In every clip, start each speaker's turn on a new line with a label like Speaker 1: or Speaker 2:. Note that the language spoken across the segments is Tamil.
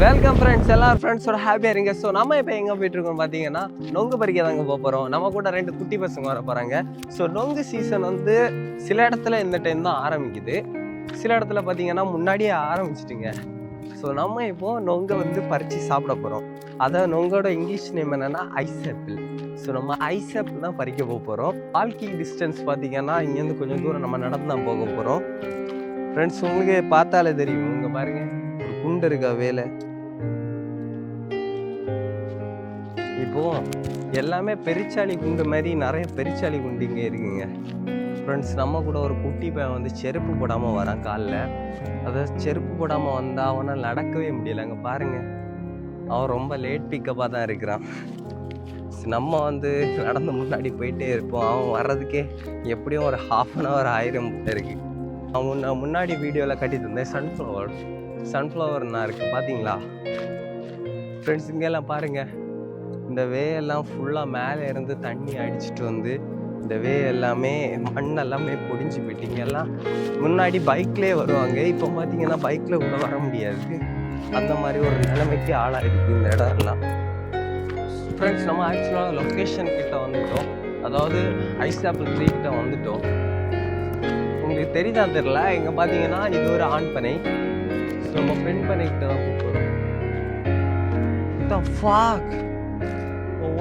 Speaker 1: வெல்கம் ஃப்ரெண்ட்ஸ், எல்லாரும் ஃப்ரெண்ட்ஸோட ஹாப்பியாக இருங்க. ஸோ நம்ம இப்போ எங்கே போயிட்டுருக்கோம் பார்த்தீங்கன்னா, நொங்கு பறிக்க தாங்க போகிறோம். நம்ம கூட 2 குட்டி பசங்க வர போகிறாங்க. ஸோ நொங்கு சீசன் வந்து சில இடத்துல இந்த டைம் தான் ஆரம்பிக்குது, சில இடத்துல பார்த்தீங்கன்னா முன்னாடியே ஆரம்பிச்சிட்டுங்க. ஸோ நம்ம இப்போது நொங்கை வந்து பறித்து சாப்பிட போகிறோம். அதான் நொங்கோட இங்கிலீஷ் நேம் என்னென்னா ஐஸ் ஆப்பிள். ஸோ நம்ம ஐஸ் ஆப்பிள் தான் பறிக்க போகிறோம். வாக்கிங் டிஸ்டன்ஸ் பார்த்தீங்கன்னா இங்கேருந்து கொஞ்சம் தூரம் நம்ம நடந்து தான் போக போகிறோம். ஃப்ரெண்ட்ஸ், உங்களுக்கு பார்த்தாலே தெரியும், இங்கே பாருங்கள் ஒரு குண்டு இருக்கா வேலை. இப்போ எல்லாமே பெருச்சாளி குண்டு மாதிரி நிறைய பெருச்சாளி குண்டு இங்கே இருக்குங்க. ஃப்ரெண்ட்ஸ், நம்ம கூட ஒரு குட்டி பையன் வந்து செருப்பு போடாமல் வரான் காலில். அதாவது செருப்பு போடாமல் வந்தால் அவனால் நடக்கவே முடியல. அங்கே பாருங்கள், அவன் ரொம்ப லேட் பிக்கப்பாக தான் இருக்கிறான். நம்ம வந்து நடந்து முன்னாடி போயிட்டே இருப்போம். அவன் வர்றதுக்கே எப்படியும் ஒரு ½ ஆயிரம் இருக்குது. அவன் முன்னாடி வீடியோவில் கட்டி தந்தேன் சன்ஃப்ளவர் இருக்குது பார்த்தீங்களா ஃப்ரெண்ட்ஸ்? இங்கெல்லாம் பாருங்கள், இந்த வேயெல்லாம் ஃபுல்லாக மேலே இருந்து தண்ணி அடிச்சுட்டு வந்து இந்த வே எல்லாமே மண்ணெல்லாமே பொடிஞ்சு போயிட்டீங்க. எல்லாம் முன்னாடி பைக்லேயே வருவாங்க, இப்போ பார்த்தீங்கன்னா பைக்கில் கூட வர முடியாது. அந்த மாதிரி ஒரு நிலைமைக்கு ஆளாயிருக்கு இந்த இடம் எல்லாம். ஃப்ரெண்ட்ஸ், நம்ம ஆக்சுவலாக லொக்கேஷன் கிட்ட வந்துட்டோம். அதாவது ஐஸ் ஆப்பிள் ட்ரீ கிட்ட வந்துட்டோம். உங்களுக்கு தெரியுதா தெரியல, இங்கே பார்த்தீங்கன்னா இது ஒரு ஆண் பனை. நம்ம பெண் பனைக்கிட்ட தான் போகிறோம்.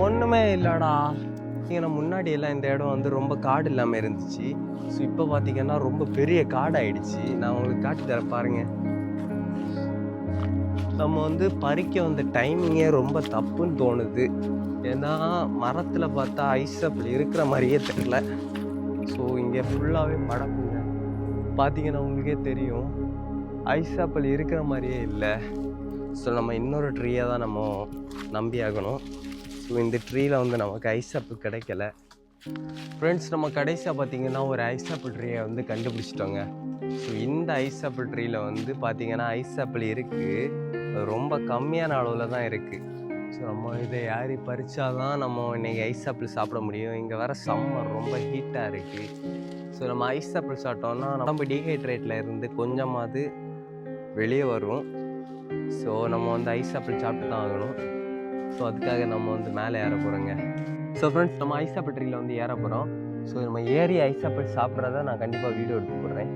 Speaker 1: ஒன்றுமே இல்லைடா. ஏன்னா முன்னாடி எல்லாம் இந்த இடம் வந்து ரொம்ப காடு இல்லாமல் இருந்துச்சு. ஸோ இப்போ பார்த்தீங்கன்னா ரொம்ப பெரிய காடு ஆயிடுச்சு. நான் உங்களுக்கு காட்டி தரேன் பாருங்க. நம்ம வந்து பறிக்க வந்த டைமிங்கே ரொம்ப தப்புன்னு தோணுது. ஏன்னா மரத்தில் பார்த்தா ஐஸ் ஆப்பிள் இருக்கிற மாதிரியே தெரியல. ஸோ இங்கே ஃபுல்லாகவே படப்புங்க. பார்த்தீங்கன்னா உங்களுக்கே தெரியும், ஐஸ் ஆப்பிள் இருக்கிற மாதிரியே இல்லை. ஸோ நம்ம இன்னொரு ட்ரீயை தான் நம்ம நம்பி ஆகணும். ஸோ இந்த ட்ரீயில் வந்து நமக்கு ஐஸ் ஆப்பிள் கிடைக்கல. ஃப்ரெண்ட்ஸ், நம்ம கடைசியாக பார்த்தீங்கன்னா ஒரு ஐஸ் ஆப்பிள் ட்ரீயை வந்து கண்டுபிடிச்சிட்டோங்க. ஸோ இந்த ஐஸ் ஆப்பிள் ட்ரீயில் வந்து பார்த்தீங்கன்னா ஐஸ் ஆப்பிள் இருக்குது, அது ரொம்ப கம்மியான அளவில் தான் இருக்குது. ஸோ நம்ம இதை ஏறி பறித்தாதான் நம்ம இன்றைக்கி ஐஸ் ஆப்பிள் சாப்பிட முடியும். இங்கே வர சம்மர் ரொம்ப ஹீட்டாக இருக்குது. ஸோ நம்ம ஐஸ் ஆப்பிள் சாப்பிட்டோம்னா நம்ம டீஹைட்ரேட்டில் இருந்து கொஞ்சமாவது வெளியே வரும். ஸோ நம்ம வந்து ஐஸ் ஆப்பிள் சாப்பிட்டு தான் ஆகணும். ஸோ அதுக்காக நம்ம வந்து மேலே ஏற போகிறோங்க. ஸோ ஃப்ரெண்ட்ஸ், நம்ம ஐஸ் ஆப்பிள் ட்ரீயில் வந்து ஏற போகிறோம். ஸோ நம்ம ஏறி ஐஸ் ஆப்பிள் சாப்பிட்றத நான் கண்டிப்பாக வீடியோ எடுத்து போடுறேன்.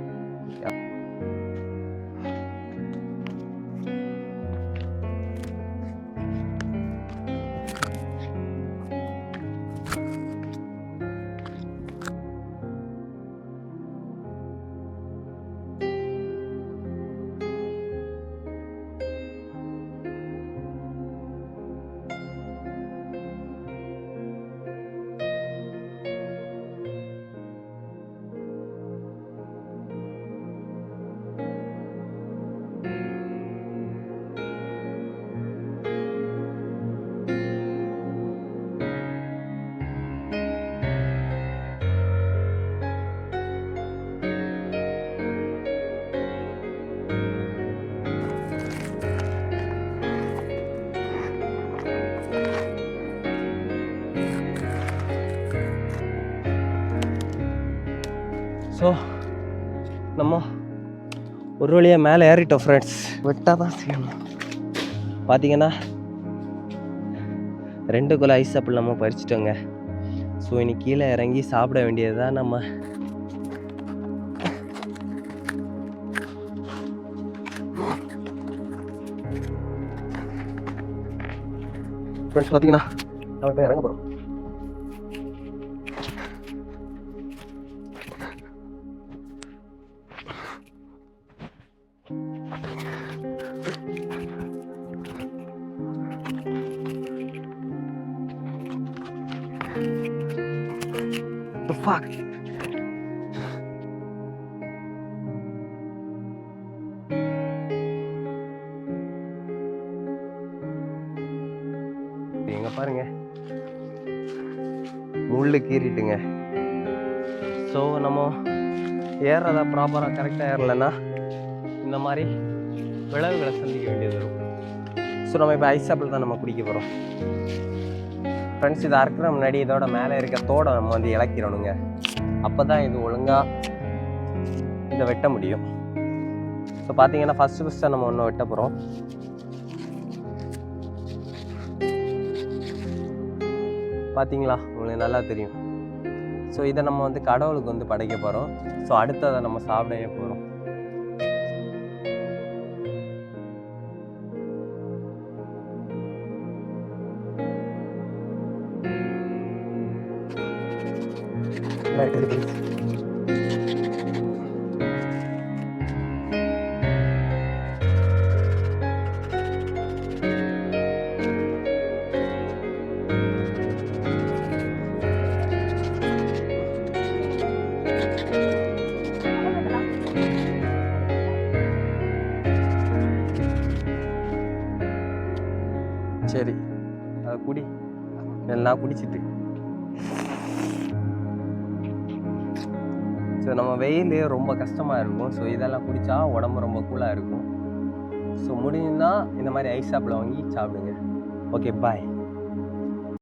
Speaker 1: ஸோ நம்ம ஒரு வழியாக மேலே ஏறிட்டோம் ஃப்ரெண்ட்ஸ். வெட்டாக தான் செய்யணும். பார்த்தீங்கன்னா 2 குலை ஐஸ் ஆப்பிள் நம்ம பறிச்சிட்டோங்க. ஸோ இன்னைக்கு கீழே இறங்கி சாப்பிட வேண்டியது தான் நம்ம. ஃப்ரெண்ட்ஸ், பார்த்தீங்கன்னா நம்ம இப்போ இறங்க போகிறோம். Fuck. எங்க பாருங்க, முள்ளு கீறிட்டுங்க. ஸோ நம்ம ஏறதை ப்ராப்பராக கரெக்டாக ஏறலைன்னா இந்த மாதிரி விளைவுகளை சந்திக்க வேண்டியது வரும். ஸோ நம்ம இப்போ ஐஸ் ஆப்பிள் தான் நம்ம குடிக்க போகிறோம். ஃப்ரெண்ட்ஸ், இதை அறுக்கிற முன்னாடி இதோட மேலே இருக்க தோடை நம்ம வந்து இலக்கிறணுங்க. அப்போ தான் இது ஒழுங்காக இதை வெட்ட முடியும். ஸோ பார்த்தீங்கன்னா ஃபஸ்ட்டு நம்ம ஒன்று வெட்ட போகிறோம். பார்த்தீங்களா, உங்களுக்கு நல்லா தெரியும். ஸோ இதை நம்ம வந்து கடவுளுக்கு வந்து படைக்க போகிறோம். ஸோ அடுத்து அதை நம்ம சாப்பிடவே போகிறோம். சரி, அதை குடி, எல்லாம் குடிச்சிட்டு. ஸோ நம்ம வெயிலே ரொம்ப கஷ்டமாக இருக்கும். ஸோ இதெல்லாம் குடித்தா உடம்பு ரொம்ப கூலாக இருக்கும். ஸோ முடிஞ்சுன்னா இந்த மாதிரி ஐஸ் சாப்பிட வாங்கி சாப்பிடுங்க. ஓகே, பாய்.